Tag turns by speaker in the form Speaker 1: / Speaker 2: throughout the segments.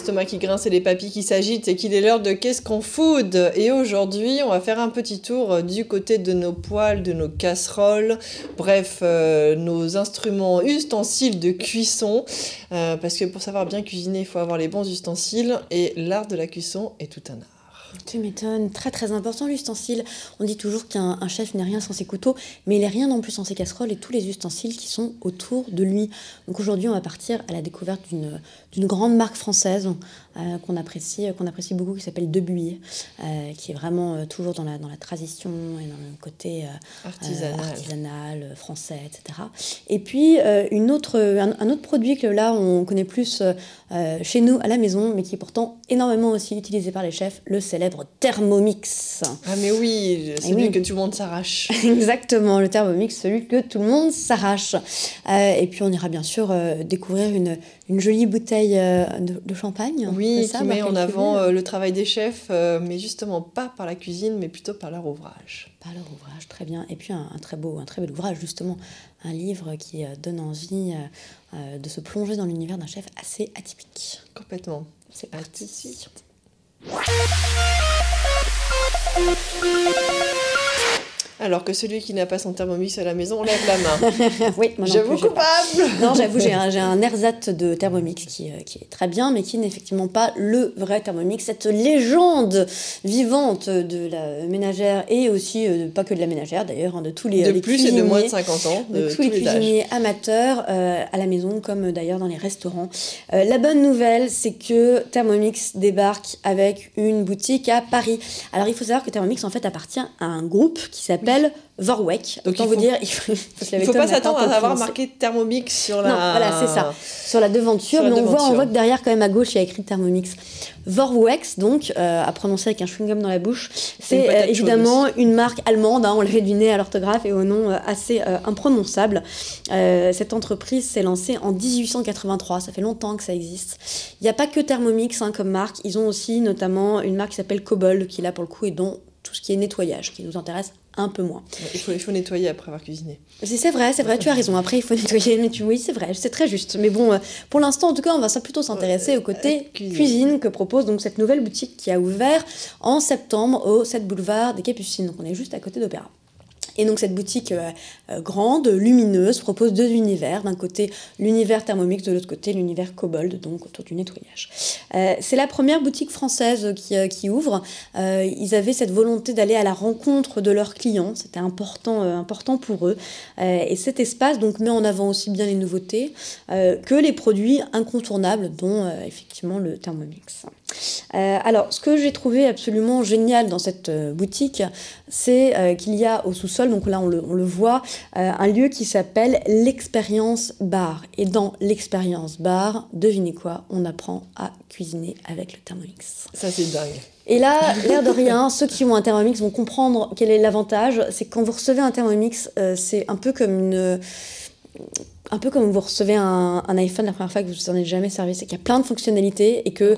Speaker 1: l'estomac qui grince et les papilles qui s'agitent et qu'il est l'heure de Qu'est-ce qu'on food? Et aujourd'hui, on va faire un petit tour du côté de nos poêles, de nos casseroles, bref, nos instruments, ustensiles de cuisson. Parce que pour savoir bien cuisiner, il faut avoir les bons ustensiles et l'art de la cuisson est tout un art.
Speaker 2: Tu m'étonnes, très très important l'ustensile. On dit toujours qu'un chef n'est rien sans ses couteaux, mais il n'est rien non plus sans ses casseroles et tous les ustensiles qui sont autour de lui. Donc aujourd'hui, on va partir à la découverte d'une grande marque française qu'on apprécie beaucoup, qui s'appelle Debuy, qui est vraiment toujours dans la tradition et dans le côté artisanal, français, etc. Et puis un autre produit que là, on connaît plus chez nous à la maison, mais qui est pourtant énormément aussi utilisé par les chefs, le célèbre Thermomix.
Speaker 1: Ah mais oui, celui que tout le monde s'arrache.
Speaker 2: Exactement, le Thermomix, celui que tout le monde s'arrache. Et puis on ira bien sûr découvrir une jolie bouteille de champagne.
Speaker 1: Oui, qui met en avant le travail des chefs, mais justement pas par la cuisine, mais plutôt par leur ouvrage.
Speaker 2: Par leur ouvrage, très bien. Et puis un très bel ouvrage, justement, un livre qui donne envie de se plonger dans l'univers d'un chef assez atypique.
Speaker 1: Complètement.
Speaker 2: C'est parti.
Speaker 1: Alors que celui qui n'a pas son Thermomix à la maison lève la main.
Speaker 2: Oui, moi non
Speaker 1: j'avoue
Speaker 2: plus,
Speaker 1: coupable.
Speaker 2: Non, j'avoue, j'ai un ersatz de Thermomix qui est très bien, mais qui n'est effectivement pas le vrai Thermomix, cette légende vivante de la ménagère et aussi, pas que de la ménagère d'ailleurs, de tous les
Speaker 1: de plus
Speaker 2: cuisiniers,
Speaker 1: et de moins de 50 ans,
Speaker 2: de tous les cuisiniers amateurs à la maison, comme d'ailleurs dans les restaurants. La bonne nouvelle, c'est que Thermomix débarque avec une boutique à Paris. Alors il faut savoir que Thermomix en fait appartient à un groupe qui s'appelle Vorwerk.
Speaker 1: Donc il faut pas s'attendre à avoir marqué Thermomix sur la...
Speaker 2: Non, voilà, c'est ça. Sur la devanture, mais on voit que derrière, quand même, à gauche, il y a écrit Thermomix. Vorwerk, donc, à prononcer avec un chewing-gum dans la bouche, c'est évidemment une marque allemande, on l'avait deviné à l'orthographe et au nom assez imprononçable. Cette entreprise s'est lancée en 1883, ça fait longtemps que ça existe. Il n'y a pas que Thermomix comme marque, ils ont aussi notamment une marque qui s'appelle Kobold, qui là, pour le coup, est dans tout ce qui est nettoyage, qui nous intéresse un peu moins.
Speaker 1: Il faut nettoyer après avoir cuisiné.
Speaker 2: C'est vrai, tu as raison. Après, il faut nettoyer, mais oui, c'est vrai, c'est très juste. Mais bon, pour l'instant, en tout cas, on va plutôt s'intéresser au côté cuisine que propose donc cette nouvelle boutique qui a ouvert en septembre au 7 boulevard des Capucines. Donc, on est juste à côté d'Opéra. Et donc cette boutique grande, lumineuse, propose deux univers. D'un côté, l'univers Thermomix, de l'autre côté, l'univers Kobold, donc autour du nettoyage. C'est la première boutique française qui ouvre. Ils avaient cette volonté d'aller à la rencontre de leurs clients. C'était important pour eux. Et cet espace donc, met en avant aussi bien les nouveautés que les produits incontournables, dont effectivement le Thermomix. Alors, ce que j'ai trouvé absolument génial dans cette boutique, c'est qu'il y a au sous-sol, donc là on le voit, un lieu qui s'appelle l'Expérience Bar. Et dans l'Expérience Bar, devinez quoi, on apprend à cuisiner avec le Thermomix.
Speaker 1: Ça c'est dingue.
Speaker 2: Et là, l'air de rien, ceux qui ont un Thermomix vont comprendre quel est l'avantage. C'est que quand vous recevez un Thermomix, c'est un peu comme vous recevez un iPhone la première fois que vous n'en avez jamais servi, c'est qu'il y a plein de fonctionnalités et que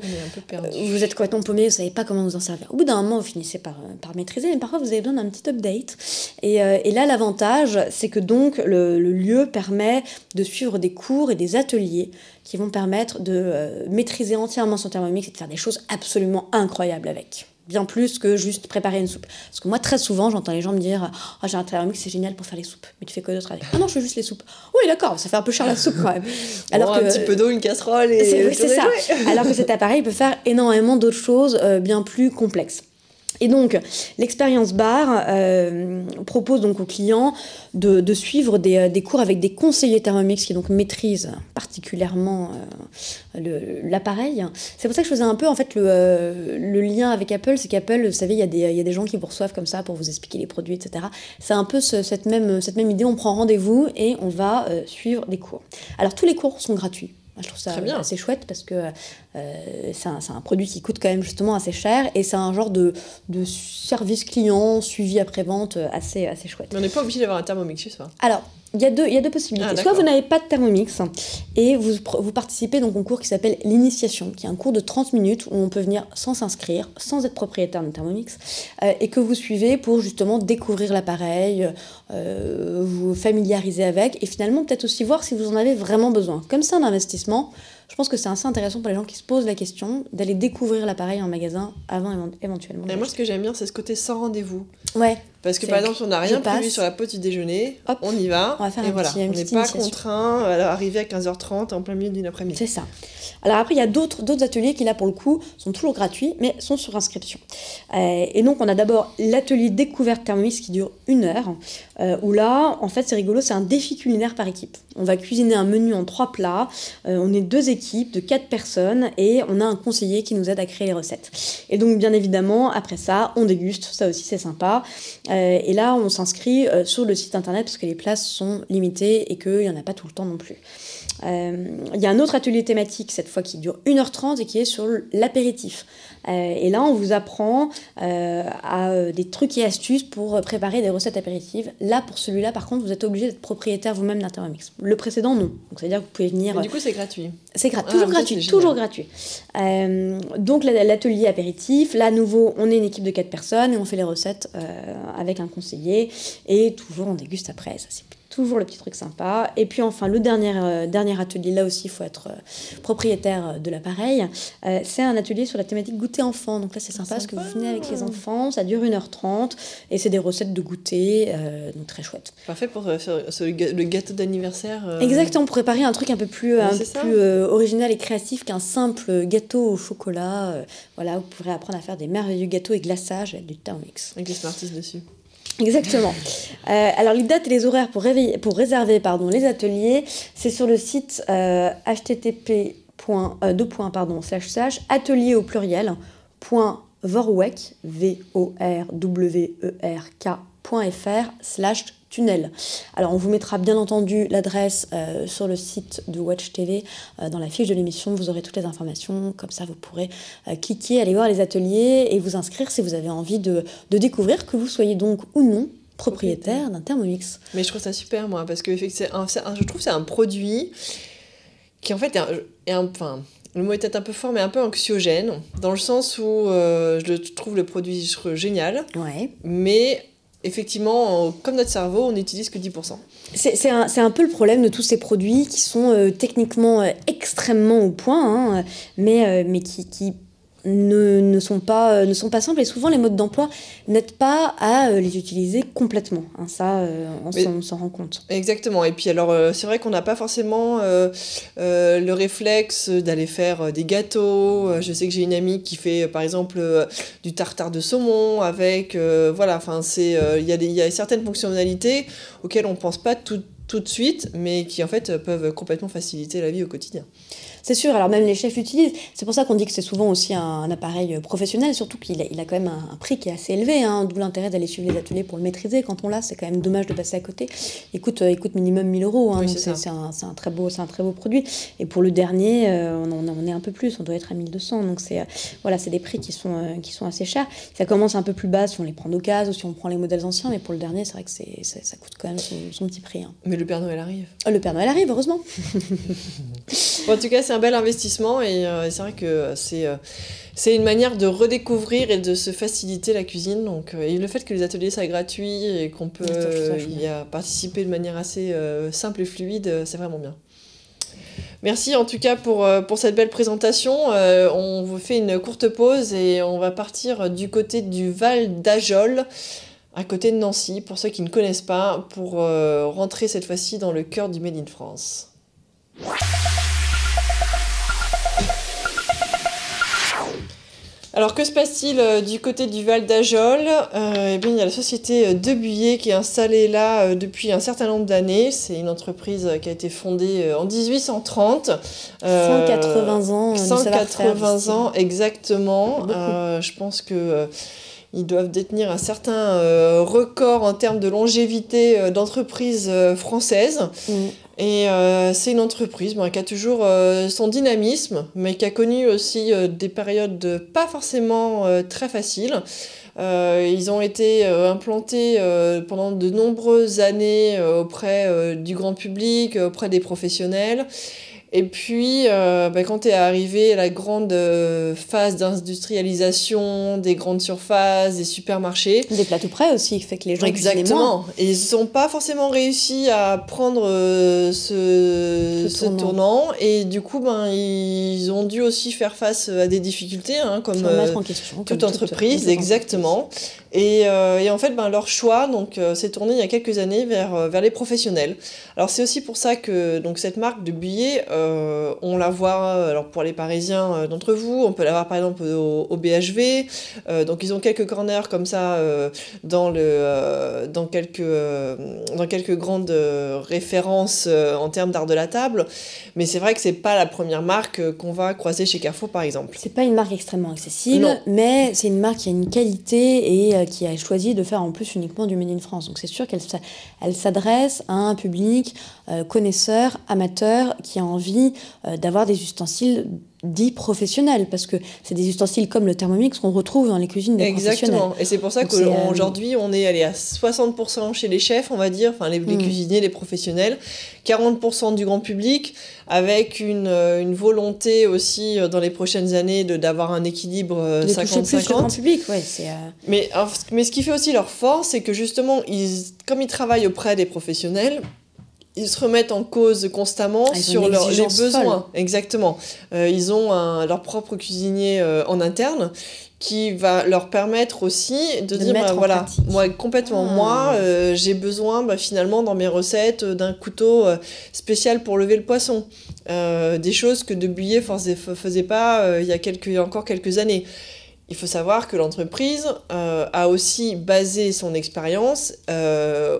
Speaker 2: vous êtes complètement paumé, vous ne savez pas comment vous en servir. Au bout d'un moment, vous finissez par maîtriser, mais parfois vous avez besoin d'un petit update. Et là, l'avantage, c'est que donc le lieu permet de suivre des cours et des ateliers qui vont permettre de maîtriser entièrement son Thermomix et de faire des choses absolument incroyables avec. Bien plus que juste préparer une soupe. Parce que moi, très souvent, j'entends les gens me dire « Oh, j'ai un Thermomix, c'est génial pour faire les soupes. Mais tu fais quoi d'autre avec ?»« Ah non, je fais juste les soupes. » Oui, d'accord, ça fait un peu cher la soupe quand même.
Speaker 1: Alors un petit peu d'eau, une casserole et...
Speaker 2: C'est ça. Alors que cet appareil peut faire énormément d'autres choses bien plus complexes. Et donc, l'expérience bar propose donc aux clients de suivre des cours avec des conseillers Thermomix qui donc maîtrisent particulièrement l'appareil. C'est pour ça que je faisais un peu en fait le lien avec Apple, c'est qu'Apple, vous savez, il y a des gens qui vous reçoivent comme ça pour vous expliquer les produits, etc. C'est un peu cette même idée, on prend rendez-vous et on va suivre des cours. Alors tous les cours sont gratuits. Je trouve ça assez chouette parce que c'est un produit qui coûte quand même justement assez cher et c'est un genre de service client suivi après-vente assez chouette.
Speaker 1: Mais on n'est pas obligé d'avoir un Thermomix chez soi.
Speaker 2: Alors, il y a deux possibilités. Soit vous n'avez pas de Thermomix et vous participez donc au cours qui s'appelle l'initiation, qui est un cours de 30 minutes où on peut venir sans s'inscrire, sans être propriétaire d'un Thermomix et que vous suivez pour justement découvrir l'appareil, vous familiariser avec et finalement peut-être aussi voir si vous en avez vraiment besoin. Comme c'est un investissement, je pense que c'est assez intéressant pour les gens qui se posent la question d'aller découvrir l'appareil en magasin avant éventuellement.
Speaker 1: Et moi, ce que j'aime bien, c'est ce côté sans rendez-vous.
Speaker 2: Ouais.
Speaker 1: Parce que par exemple, si on n'a rien prévu sur la pause du déjeuner, hop, on y va.
Speaker 2: On va faire
Speaker 1: et voilà, on n'est pas contraint à arriver à 15h30 en plein milieu d'une après-midi.
Speaker 2: C'est ça. Alors après, il y a d'autres ateliers qui, là, pour le coup, sont toujours gratuits, mais sont sur inscription. Et donc, on a d'abord l'atelier découverte Thermomix qui dure 1 heure, où là, en fait, c'est rigolo, c'est un défi culinaire par équipe. On va cuisiner un menu en 3 plats, on est 2 équipes de 4 personnes, et on a un conseiller qui nous aide à créer les recettes. Et donc, bien évidemment, après ça, on déguste, ça aussi, c'est sympa. Et là, on s'inscrit sur le site internet parce que les places sont limitées et qu'il n'y en a pas tout le temps non plus. Il y a un autre atelier thématique cette fois qui dure 1h30 et qui est sur l'apéritif. Et là, on vous apprend à des trucs et astuces pour préparer des recettes apéritives. Là, pour celui-là, par contre, vous êtes obligé d'être propriétaire vous-même d'un Thermomix. Le précédent, non. Donc, c'est-à-dire que vous pouvez venir...
Speaker 1: Mais du coup, c'est gratuit.
Speaker 2: C'est toujours gratuit, toujours gratuit. Donc, l'atelier apéritif, là, à nouveau, on est une équipe de 4 personnes et on fait les recettes avec un conseiller. Et toujours, on déguste après. Ça, c'est toujours le petit truc sympa. Et puis enfin, le dernier atelier, là aussi, il faut être propriétaire de l'appareil. C'est un atelier sur la thématique goûter enfant. Donc là, c'est sympa parce que vous venez avec les enfants, ça dure 1h30 et c'est des recettes de goûter, donc très chouette.
Speaker 1: Parfait pour le gâteau d'anniversaire.
Speaker 2: Exactement, pour préparer un truc un peu plus original et créatif qu'un simple gâteau au chocolat. Voilà, vous pourrez apprendre à faire des merveilleux gâteaux et glaçages avec du Thermomix.
Speaker 1: Avec les Smarties dessus.
Speaker 2: Exactement. Alors les dates et les horaires pour réserver les ateliers, c'est sur le site http://atelier au pluriel .vorwerk vorwerk.fr/tunnel. Alors on vous mettra bien entendu l'adresse sur le site de Watch TV dans la fiche de l'émission, vous aurez toutes les informations, comme ça vous pourrez cliquer, aller voir les ateliers et vous inscrire si vous avez envie de découvrir, que vous soyez donc ou non propriétaire d'un Thermomix.
Speaker 1: Mais je trouve ça super moi, parce que je trouve que c'est un produit qui en fait enfin, le mot est peut-être un peu fort, mais un peu anxiogène, dans le sens où je trouve le produit génial,
Speaker 2: ouais. Mais
Speaker 1: effectivement, comme notre cerveau, on n'utilise que 10%.
Speaker 2: C'est un peu le problème de tous ces produits qui sont techniquement extrêmement au point, mais qui ne sont pas simples, et souvent les modes d'emploi n'aident pas à les utiliser complètement. Ça, on s'en rend compte.
Speaker 1: Exactement. Et puis alors, c'est vrai qu'on n'a pas forcément le réflexe d'aller faire des gâteaux. Je sais que j'ai une amie qui fait, par exemple, du tartare de saumon avec... il y a certaines fonctionnalités auxquelles on ne pense pas tout de suite, mais qui en fait peuvent complètement faciliter la vie au quotidien.
Speaker 2: C'est sûr, alors même les chefs l'utilisent. C'est pour ça qu'on dit que c'est souvent aussi un appareil professionnel, surtout qu'il a quand même un prix qui est assez élevé, d'où l'intérêt d'aller suivre les ateliers pour le maîtriser. Quand on l'a, c'est quand même dommage de passer à côté. Il coûte minimum 1 000 €,
Speaker 1: oui,
Speaker 2: donc c'est un très beau produit. Et pour le dernier, on est un peu plus, on doit être à 1 200. Donc c'est des prix qui sont assez chers. Ça commence un peu plus bas si on les prend d'occasion ou si on prend les modèles anciens, mais pour le dernier, c'est vrai que ça coûte quand même son petit prix.
Speaker 1: Mais le Père Noël arrive.
Speaker 2: Le Père Noël arrive, heureusement.
Speaker 1: Bon, en tout cas, c'est un bel investissement et c'est vrai que c'est une manière de redécouvrir et de se faciliter la cuisine. Donc, et le fait que les ateliers soient gratuits et qu'on peut y participer de manière assez simple et fluide, c'est vraiment bien. Merci en tout cas pour cette belle présentation. On vous fait une courte pause et on va partir du côté du Val d'Ajol, à côté de Nancy, pour ceux qui ne connaissent pas, pour rentrer cette fois-ci dans le cœur du Made in France. Alors, que se passe-t-il du côté du Val d'Ajol ? Eh bien, il y a la société Debuyer qui est installée là depuis un certain nombre d'années. C'est une entreprise qui a été fondée en 1830.
Speaker 2: 180 ans.
Speaker 1: 180 ans, exactement. Je pense que... ils doivent détenir un certain record en termes de longévité d'entreprise française. Et c'est une entreprise qui a toujours son dynamisme, mais qui a connu aussi des périodes pas forcément très faciles. Ils ont été implantés pendant de nombreuses années auprès du grand public, auprès des professionnels. Et puis, quand est arrivée la grande phase d'industrialisation, des grandes surfaces, des supermarchés.
Speaker 2: Des plats tout prêts aussi, qui fait que les gens cuisinaient moins.
Speaker 1: Exactement. Et ils n'ont pas forcément réussi à prendre ce tournant. Et du coup, ils ont dû aussi faire face à des difficultés, comme
Speaker 2: se remettre en question,
Speaker 1: toute entreprise. Exactement. Et en fait, leur choix s'est tourné il y a quelques années vers les professionnels. Alors, c'est aussi pour ça que cette marque de Buyer, on la voit, alors pour les Parisiens d'entre vous, on peut la voir par exemple au BHV. Donc, ils ont quelques corners comme ça dans quelques grandes références en termes d'art de la table. Mais c'est vrai que c'est pas la première marque qu'on va croiser chez Carrefour, par exemple.
Speaker 2: C'est pas une marque extrêmement accessible, mais c'est une marque qui a une qualité et qui a choisi de faire en plus uniquement du Made in France. Donc c'est sûr qu'elle s'adresse à un public connaisseur, amateur, qui a envie d'avoir des ustensiles dits professionnels, parce que c'est des ustensiles comme le Thermomix qu'on retrouve dans les cuisines des professionnels.
Speaker 1: Exactement, et c'est pour ça qu'aujourd'hui on est allé à 60% chez les chefs, on va dire, les cuisiniers, les professionnels, 40% du grand public, avec une volonté aussi dans les prochaines années d'avoir un équilibre 50-50.
Speaker 2: Le grand public, ouais,
Speaker 1: mais ce qui fait aussi leur force, c'est que justement, comme ils travaillent auprès des professionnels, ils se remettent en cause constamment sur les besoins. Folle. Exactement. Ils ont leur propre cuisinier en interne qui va leur permettre aussi de dire voilà, moi j'ai besoin finalement dans mes recettes d'un couteau spécial pour lever le poisson. Des choses que de Buyer faisait pas il y a encore quelques années. Il faut savoir que l'entreprise a aussi basé son expérience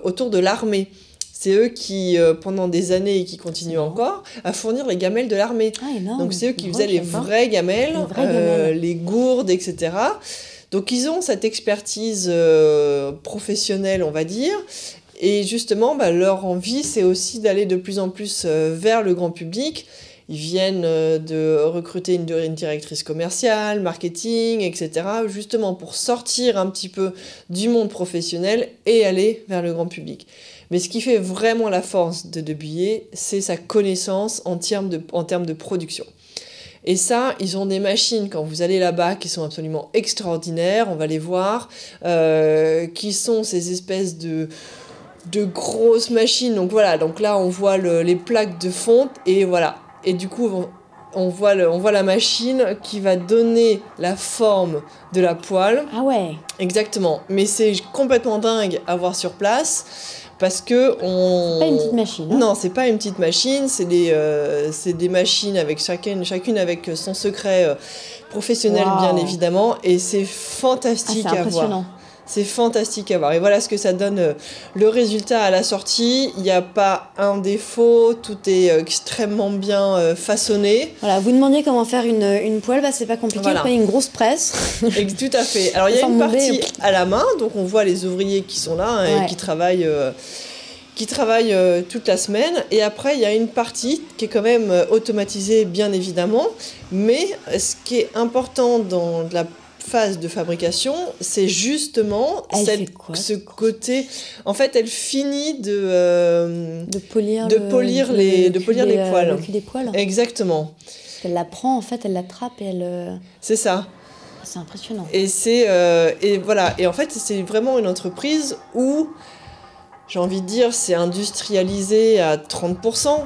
Speaker 1: autour de l'armée. C'est eux qui, pendant des années et qui continuent encore, à fournir les gamelles de l'armée. Donc c'est eux qui faisaient les vraies gamelles, les gourdes, etc. Donc ils ont cette expertise professionnelle, on va dire. Et justement, leur envie, c'est aussi d'aller de plus en plus vers le grand public. Ils viennent de recruter une directrice commerciale, marketing, etc. Justement pour sortir un petit peu du monde professionnel et aller vers le grand public. Mais ce qui fait vraiment la force de Buyer, c'est sa connaissance en termes de production. Et ça, ils ont des machines, quand vous allez là-bas, qui sont absolument extraordinaires, on va les voir, qui sont ces espèces de grosses machines. Donc voilà, donc là, on voit les plaques de fonte, et voilà. Et du coup, on voit la machine qui va donner la forme de la poêle.
Speaker 2: Ah ouais.
Speaker 1: Exactement. Mais c'est complètement dingue à voir sur place. Parce que
Speaker 2: c'est pas une petite machine.
Speaker 1: Non, c'est pas une petite machine, c'est des machines avec chacune avec son secret professionnel, bien évidemment, et c'est fantastique à voir. C'est fantastique à voir. Et voilà ce que ça donne le résultat à la sortie. Il n'y a pas un défaut, tout est extrêmement bien façonné.
Speaker 2: Voilà, vous demandiez comment faire une poêle, c'est pas compliqué. Voilà. Vous prenez une grosse presse.
Speaker 1: Tout à fait. Alors il y a une partie à la main, donc on voit les ouvriers qui sont là et qui travaillent toute la semaine. Et après, il y a une partie qui est quand même automatisée, bien évidemment. Mais ce qui est important dans la phase de fabrication, c'est justement ce côté. En fait, elle finit de polir les poils.
Speaker 2: Le cul des poils.
Speaker 1: Exactement.
Speaker 2: Parce qu'elle la prend, en fait, elle l'attrape et elle.
Speaker 1: C'est ça.
Speaker 2: C'est impressionnant.
Speaker 1: Et voilà. Et en fait, c'est vraiment une entreprise où, j'ai envie de dire, c'est industrialisé à 30%.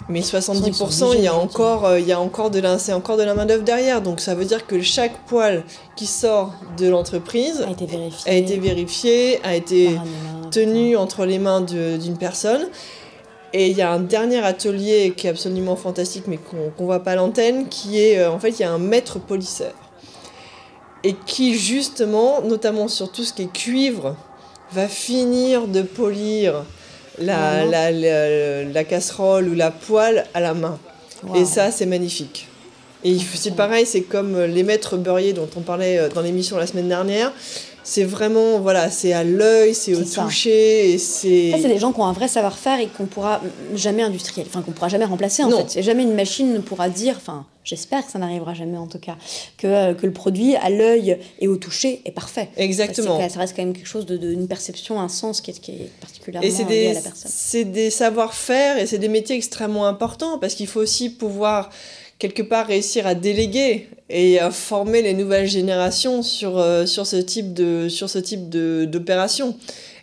Speaker 1: Mais 70%, il y a encore de la main-d'œuvre derrière. Donc ça veut dire que chaque poêle qui sort de l'entreprise a été vérifié, a été tenu entre les mains d'une personne. Et il y a un dernier atelier qui est absolument fantastique, mais qu'on voit pas à l'antenne, qui est, en fait, il y a un maître polisseur. Et qui, justement, notamment sur tout ce qui est cuivre, va finir de polir la casserole ou la poêle à la main. Wow. Et ça, c'est magnifique. Et c'est pareil, c'est comme les maîtres beurriers dont on parlait dans l'émission la semaine dernière. C'est vraiment, voilà, c'est à l'œil, c'est au toucher. Et c'est
Speaker 2: des gens qui ont un vrai savoir-faire et qu'on pourra jamais industrialiser, qu'on pourra jamais remplacer, en fait. Et jamais une machine ne pourra dire, j'espère que ça n'arrivera jamais en tout cas, que le produit à l'œil et au toucher est parfait.
Speaker 1: Exactement.
Speaker 2: Ça reste quand même quelque chose d'une perception, un sens qui est particulièrement lié à la personne.
Speaker 1: C'est des savoir-faire et c'est des métiers extrêmement importants parce qu'il faut aussi pouvoir quelque part réussir à déléguer et à former les nouvelles générations sur ce type d'opération.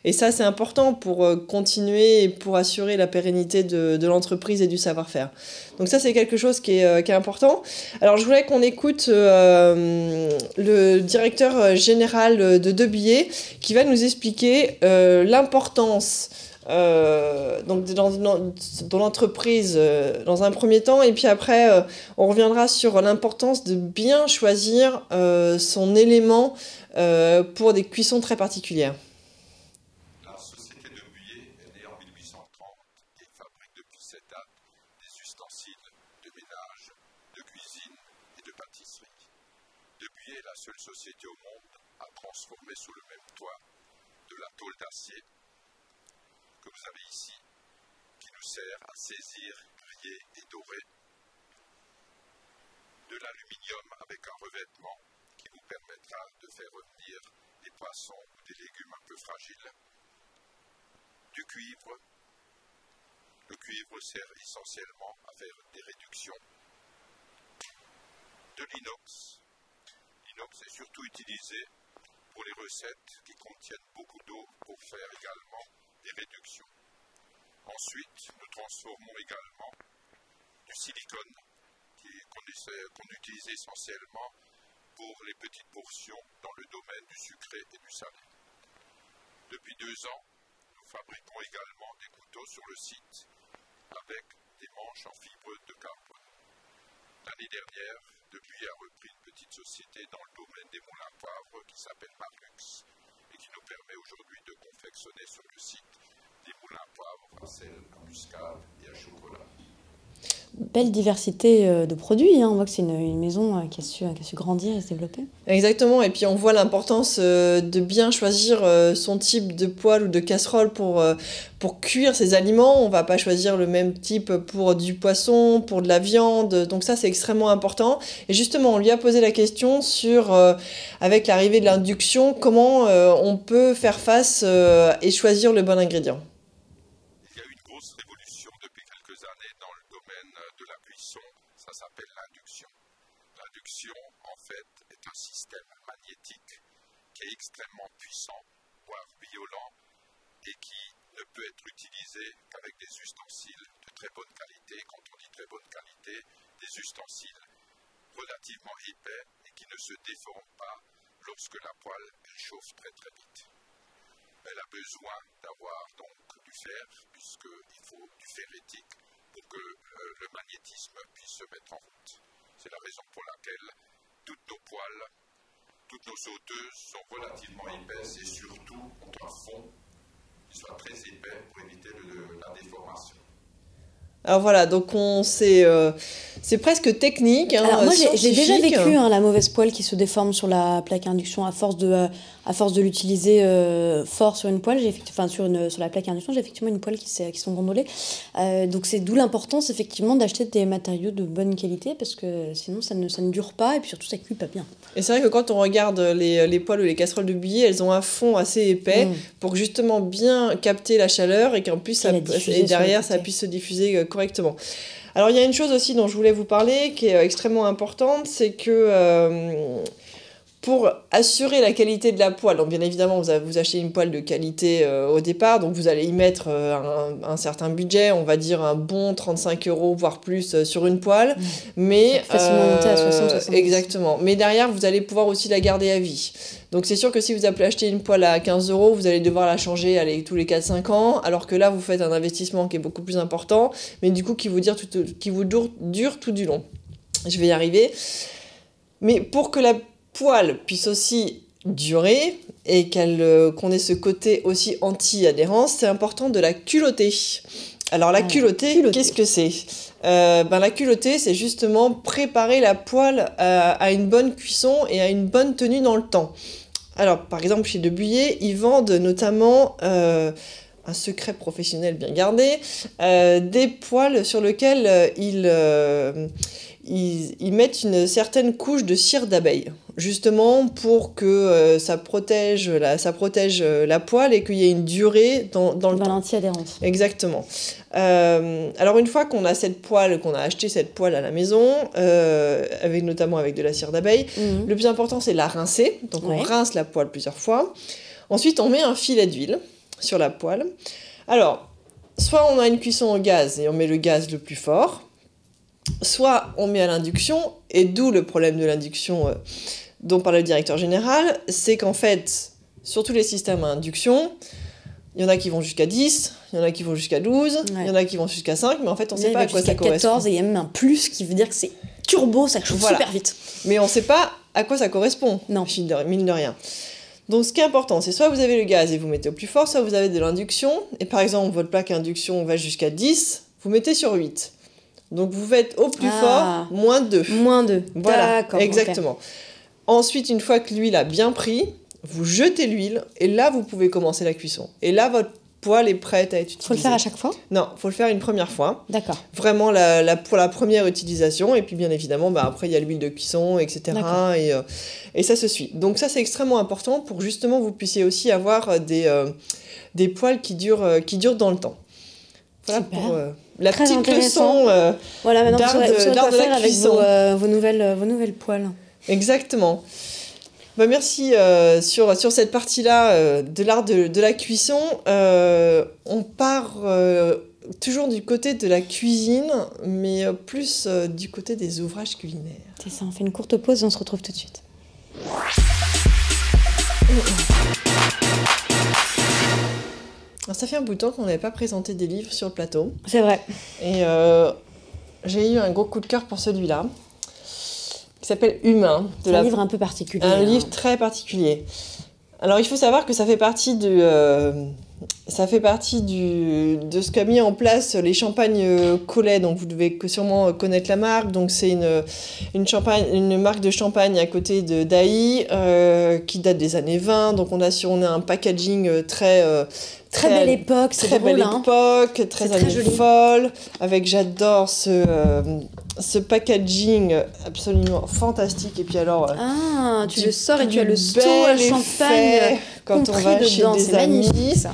Speaker 1: Et ça, c'est important pour continuer et pour assurer la pérennité de l'entreprise et du savoir-faire. Donc ça, c'est quelque chose qui est important. Alors, je voulais qu'on écoute le directeur général de Debillet qui va nous expliquer l'importance donc dans l'entreprise dans un premier temps, et puis après on reviendra sur l'importance de bien choisir son élément pour des cuissons très particulières.
Speaker 3: La société Debillet est née en 1830 et fabrique depuis cette date des ustensiles de ménage, de cuisine et de pâtisserie. Debillet est la seule société au monde à transformer sous le même toit de la tôle d'acier que vous avez ici, qui nous sert à saisir, griller et dorer, de l'aluminium avec un revêtement qui vous permettra de faire revenir des poissons ou des légumes un peu fragiles, du cuivre. Le cuivre sert essentiellement à faire des réductions, de l'inox. L'inox est surtout utilisé pour les recettes qui contiennent beaucoup d'eau pour faire également des réductions. Ensuite, nous transformons également du silicone qu'on utilise essentiellement pour les petites portions dans le domaine du sucré et du salé. Depuis 2 ans, nous fabriquons également des couteaux sur le site avec des manches en fibre de carbone. L'année dernière, Debillet a repris une petite société dans le domaine des moulins à poivre qui s'appelle Marlux et qui nous permet aujourd'hui de confectionner sur le site des moulins à poivre à sel, à muscade et à chocolat.
Speaker 2: Belle diversité de produits, hein. On voit que c'est une maison qui a su grandir et se développer.
Speaker 1: Exactement, et puis on voit l'importance de bien choisir son type de poêle ou de casserole pour cuire ses aliments. On ne va pas choisir le même type pour du poisson, pour de la viande, donc ça c'est extrêmement important. Et justement, on lui a posé la question sur, avec l'arrivée de l'induction, comment on peut faire face et choisir le bon ingrédient.
Speaker 3: Il y a eu une grosse révolution depuis quelques années dans le domaine de la cuisson, ça s'appelle l'induction. L'induction, en fait, est un système magnétique qui est extrêmement puissant, voire violent, et qui ne peut être utilisé qu'avec des ustensiles de très bonne qualité. Quand on dit très bonne qualité, des ustensiles relativement épais et qui ne se déforment pas lorsque la poêle elle chauffe très très vite. Elle a besoin d'avoir donc du fer, puisqu'il faut du ferritique pour que le magnétisme puisse se mettre en route. C'est la raison pour laquelle toutes nos poêles, toutes nos sauteuses sont relativement épaisses et surtout ont un fond qui soit très épais pour éviter la déformation.
Speaker 1: Alors voilà, donc c'est presque technique. Hein,
Speaker 2: alors moi j'ai déjà vécu la mauvaise poêle qui se déforme sur la plaque à induction à force de l'utiliser fort sur une poêle, sur la plaque à induction, j'ai effectivement une poêle qui sont gondolées. Donc c'est d'où l'importance effectivement d'acheter des matériaux de bonne qualité parce que sinon ça ne dure pas et puis surtout ça cuit pas bien.
Speaker 1: Et c'est vrai que quand on regarde les poêles ou les casseroles de Debillet, elles ont un fond assez épais pour justement bien capter la chaleur et qu'en plus derrière ça puisse se diffuser correctement. Alors il y a une chose aussi dont je voulais vous parler qui est extrêmement importante, c'est que pour assurer la qualité de la poêle, donc bien évidemment vous achetez une poêle de qualité au départ, donc vous allez y mettre un certain budget, on va dire un bon 35 € voire plus sur une poêle, mais
Speaker 2: facilement monter à 60-70.
Speaker 1: Exactement. Mais derrière vous allez pouvoir aussi la garder à vie. Donc c'est sûr que si vous avez acheté une poêle à 15 €, vous allez devoir la changer tous les 4-5 ans, alors que là vous faites un investissement qui est beaucoup plus important, mais du coup qui vous dure tout du long. Je vais y arriver. Mais pour que la poêle puisse aussi durer et qu'on ait ce côté aussi anti-adhérence, c'est important de la culotter. Alors la culotter, qu'est-ce que c'est ? La culotter, c'est justement préparer la poêle à une bonne cuisson et à une bonne tenue dans le temps. Alors par exemple chez Debillet, ils vendent notamment un secret professionnel bien gardé, des poêles sur lesquels ils mettent une certaine couche de cire d'abeille, justement pour que ça protège la poêle et qu'il y ait une durée dans le temps.
Speaker 2: L'anti-adhérence.
Speaker 1: Exactement. Alors une fois qu'on a qu'on a acheté cette poêle à la maison, notamment avec de la cire d'abeille, le plus important c'est de la rincer. Donc on rince la poêle plusieurs fois. Ensuite on met un filet d'huile sur la poêle. Alors, soit on a une cuisson au gaz et on met le gaz le plus fort, soit on met à l'induction, et d'où le problème de l'induction dont parlait le directeur général, c'est qu'en fait, sur tous les systèmes à induction, il y en a qui vont jusqu'à 10, il y en a qui vont jusqu'à 12, il y en a qui vont jusqu'à 5, mais en fait, on ne sait pas à quoi ça correspond.
Speaker 2: 14, et il y a même un plus qui veut dire que c'est turbo, ça chauffe super vite.
Speaker 1: Mais on ne sait pas à quoi ça correspond, mine de rien. Donc, ce qui est important, c'est soit vous avez le gaz et vous mettez au plus fort, soit vous avez de l'induction, et par exemple, votre plaque induction va jusqu'à 10, vous mettez sur 8. Donc, vous faites au plus fort, moins 2.
Speaker 2: Moins 2,
Speaker 1: voilà,
Speaker 2: d'accord.
Speaker 1: Exactement. Okay. Ensuite, une fois que l'huile a bien pris, vous jetez l'huile, et là, vous pouvez commencer la cuisson. Et là, votre poêle est prête à être utilisée.
Speaker 2: Faut le faire à chaque fois ?
Speaker 1: Non, faut le faire une première fois.
Speaker 2: D'accord.
Speaker 1: Vraiment pour la première utilisation, et puis bien évidemment, après, il y a l'huile de cuisson, etc. Et ça se suit. Donc ça, c'est extrêmement important pour justement vous puissiez aussi avoir des poêles qui durent dans le temps. Voilà. Super. Pour la
Speaker 2: très
Speaker 1: petite leçon
Speaker 2: voilà, maintenant
Speaker 1: d'art de la cuisson.
Speaker 2: Avec vos nouvelles poêles.
Speaker 1: Exactement. Merci sur cette partie-là de l'art de la cuisson. On part toujours du côté de la cuisine, mais plus du côté des ouvrages culinaires.
Speaker 2: C'est ça, on fait une courte pause et on se retrouve tout de suite.
Speaker 1: Alors, ça fait un bout de temps qu'on n'avait pas présenté des livres sur le plateau.
Speaker 2: C'est vrai.
Speaker 1: Et j'ai eu un gros coup de cœur pour celui-là, qui s'appelle Humain.
Speaker 2: C'est un livre un peu particulier.
Speaker 1: Un livre très particulier. Alors, il faut savoir que ça fait partie de ce qu'a mis en place les champagnes Collet. Donc, vous devez sûrement connaître la marque. Donc, c'est une marque de champagne à côté de d'Ailly qui date des années 20. Donc, on a un packaging très
Speaker 2: belle époque, c'est
Speaker 1: très belle époque, très années folles. J'adore ce packaging absolument fantastique. Et puis alors,
Speaker 2: tu le sors et tu as le seau à champagne
Speaker 1: quand on va chez des amis. Ça.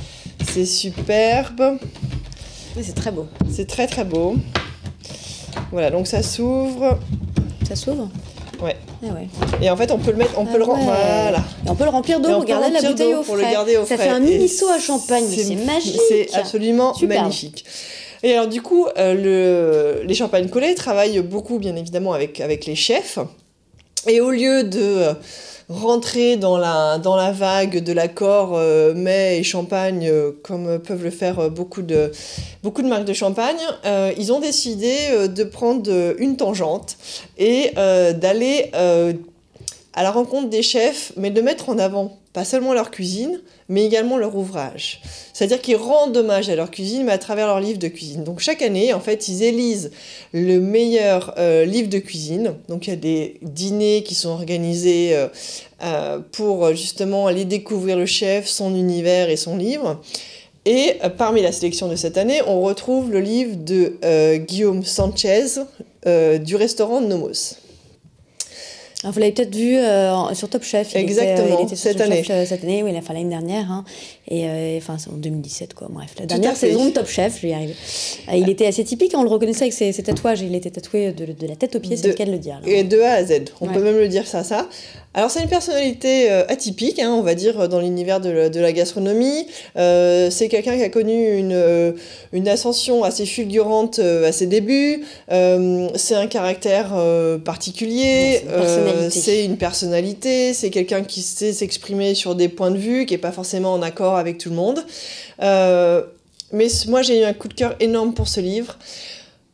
Speaker 1: C'est superbe.
Speaker 2: Oui, c'est très beau.
Speaker 1: C'est très très beau. Voilà, donc ça s'ouvre.
Speaker 2: Ça s'ouvre ?
Speaker 1: Ouais.
Speaker 2: Ah ouais.
Speaker 1: Et en fait, on peut le
Speaker 2: voilà. Et on peut le remplir d'eau pour garder la bouteille au frais.
Speaker 1: Pour le garder au frais.
Speaker 2: Ça fait un mini seau à champagne, c'est magique.
Speaker 1: C'est absolument magnifique. Et alors du coup, les champagnes Collet travaillent beaucoup, bien évidemment, avec les chefs. Et au lieu de rentrer dans la vague de l'accord mets et champagne, comme peuvent le faire beaucoup de marques de champagne, ils ont décidé de prendre une tangente et d'aller à la rencontre des chefs, mais de mettre en avant pas seulement leur cuisine, mais également leur ouvrage. C'est-à-dire qu'ils rendent hommage à leur cuisine, mais à travers leurs livres de cuisine. Donc chaque année, en fait, ils élisent le meilleur livre de cuisine. Donc il y a des dîners qui sont organisés pour justement aller découvrir le chef, son univers et son livre. Et parmi la sélection de cette année, on retrouve le livre de Guillaume Sanchez du restaurant Nomos.
Speaker 2: Alors, vous l'avez peut-être vu sur Top Chef.
Speaker 1: Exactement,
Speaker 2: il était sur Top Chef cette année, oui, l'année dernière. Hein. Enfin, c'est en 2017, quoi. Bref, la dernière saison de Top Chef, je vais y arriver. Il était assez typique, on le reconnaissait avec ses tatouages. Il était tatoué de la tête aux pieds, c'est le cas de le dire. Là.
Speaker 1: Et de A à Z, on peut même le dire ça. Alors, c'est une personnalité atypique, hein, on va dire, dans l'univers de la gastronomie. C'est quelqu'un qui a connu une ascension assez fulgurante à ses débuts. C'est un caractère particulier. C'est une personnalité. C'est quelqu'un qui sait s'exprimer sur des points de vue, qui n'est pas forcément en accord avec tout le monde. Mais moi, j'ai eu un coup de cœur énorme pour ce livre.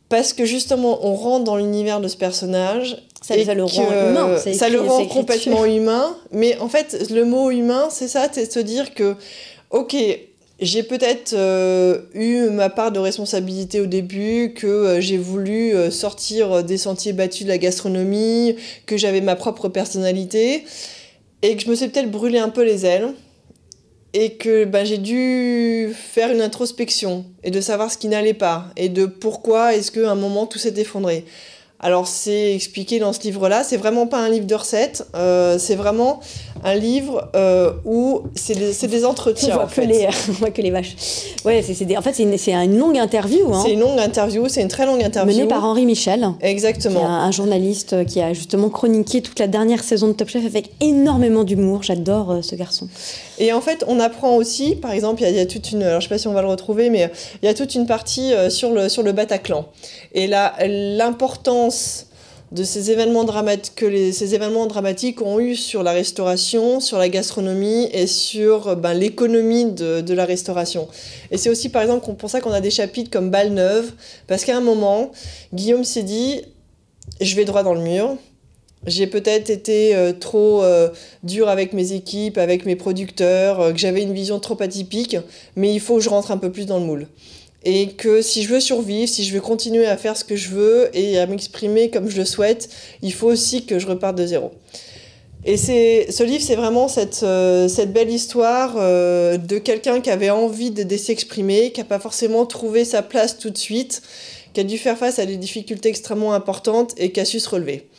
Speaker 1: Parce que justement, on rentre dans l'univers de ce personnage.
Speaker 2: Ça le rend humain.
Speaker 1: Ça le rend complètement humain. Mais en fait, le mot humain, c'est ça, c'est de se dire que, ok, j'ai peut-être eu ma part de responsabilité au début, que j'ai voulu sortir des sentiers battus de la gastronomie, que j'avais ma propre personnalité, et que je me suis peut-être brûlé un peu les ailes. Et que j'ai dû faire une introspection et de savoir ce qui n'allait pas et de pourquoi est-ce qu'à un moment tout s'est effondré. Alors, c'est expliqué dans ce livre-là. C'est vraiment pas un livre de recettes. C'est vraiment un livre où c'est des entretiens.
Speaker 2: On voit que les vaches. Ouais, en fait, c'est une longue interview. Hein.
Speaker 1: C'est une longue interview. C'est une très longue interview.
Speaker 2: Menée par Henri Michel.
Speaker 1: Exactement.
Speaker 2: Qui est un journaliste qui a justement chroniqué toute la dernière saison de Top Chef avec énormément d'humour. J'adore ce garçon.
Speaker 1: Et en fait, on apprend aussi, par exemple, il y a toute une... Alors, je sais pas si on va le retrouver, mais il y a toute une partie sur le Bataclan. Et là, l'importance de ces événements dramatiques ces événements dramatiques ont eu sur la restauration, sur la gastronomie et sur l'économie de la restauration. Et c'est aussi, par exemple, pour ça qu'on a des chapitres comme Balneuve, parce qu'à un moment, Guillaume s'est dit « Je vais droit dans le mur ». J'ai peut-être été trop dur avec mes équipes, avec mes producteurs, que j'avais une vision trop atypique, mais il faut que je rentre un peu plus dans le moule. Et que si je veux survivre, si je veux continuer à faire ce que je veux et à m'exprimer comme je le souhaite, il faut aussi que je reparte de zéro. Et ce livre, c'est vraiment cette belle histoire de quelqu'un qui avait envie de s'exprimer, qui n'a pas forcément trouvé sa place tout de suite, qui a dû faire face à des difficultés extrêmement importantes et qui a su se relever.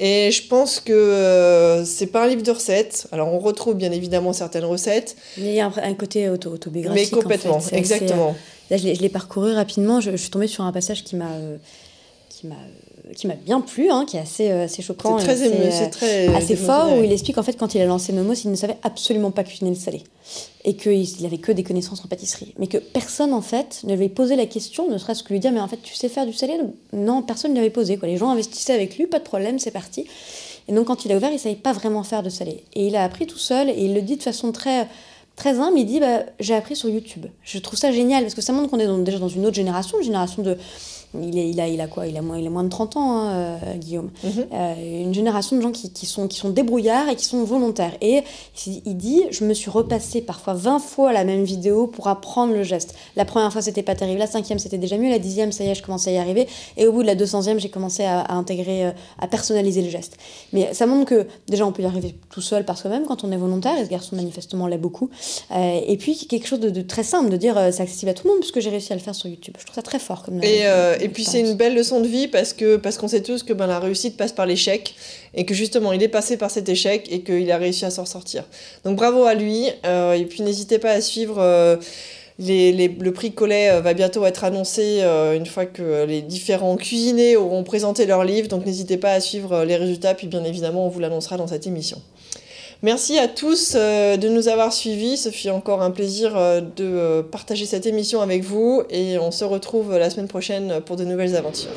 Speaker 1: Et je pense que c'est pas un livre de recettes. Alors, on retrouve bien évidemment certaines recettes.
Speaker 2: Il y a un côté autobiographique.
Speaker 1: Mais complètement,
Speaker 2: en fait.
Speaker 1: exactement.
Speaker 2: Là, je l'ai parcouru rapidement. Je suis tombée sur un passage qui m'a bien plu, hein, qui est assez choquant.
Speaker 1: C'est très
Speaker 2: assez fort, où il explique qu'en fait, quand il a lancé Nomos, il ne savait absolument pas cuisiner le salé. Et qu'il n'avait que des connaissances en pâtisserie. Mais que personne, en fait, ne lui avait posé la question, ne serait-ce que lui dire « Mais en fait, tu sais faire du salé ?» Non, personne ne lui avait posé, quoi. Les gens investissaient avec lui, pas de problème, c'est parti. Et donc, quand il a ouvert, il ne savait pas vraiment faire de salé. Et il a appris tout seul, et il le dit de façon très humble, il dit j'ai appris sur YouTube. Je trouve ça génial, parce que ça montre qu'on est déjà dans une autre génération, une génération de... Il a quoi ? Il a moins de 30 ans, hein, Guillaume. Une génération de gens qui sont débrouillards et qui sont volontaires. Et il dit, je me suis repassé parfois 20 fois la même vidéo pour apprendre le geste. La première fois, c'était pas terrible. La 5e, c'était déjà mieux. La 10e, ça y est, je commençais à y arriver. Et au bout de la 200e, j'ai commencé à intégrer, à personnaliser le geste. Mais ça montre que, déjà, on peut y arriver tout seul par soi-même quand on est volontaire. Et ce garçon, manifestement, l'est beaucoup. Et puis, quelque chose de très simple, de dire, c'est accessible à tout le monde, puisque j'ai réussi à le faire sur YouTube. Je trouve ça très fort comme
Speaker 1: Et puis c'est une belle leçon de vie parce qu'on sait tous que la réussite passe par l'échec et que justement il est passé par cet échec et qu'il a réussi à s'en sortir. Donc bravo à lui et puis n'hésitez pas à suivre le prix Collet va bientôt être annoncé une fois que les différents cuisiniers auront présenté leur livre, donc n'hésitez pas à suivre les résultats puis bien évidemment on vous l'annoncera dans cette émission. Merci à tous de nous avoir suivis. Ce fut encore un plaisir de partager cette émission avec vous et on se retrouve la semaine prochaine pour de nouvelles aventures.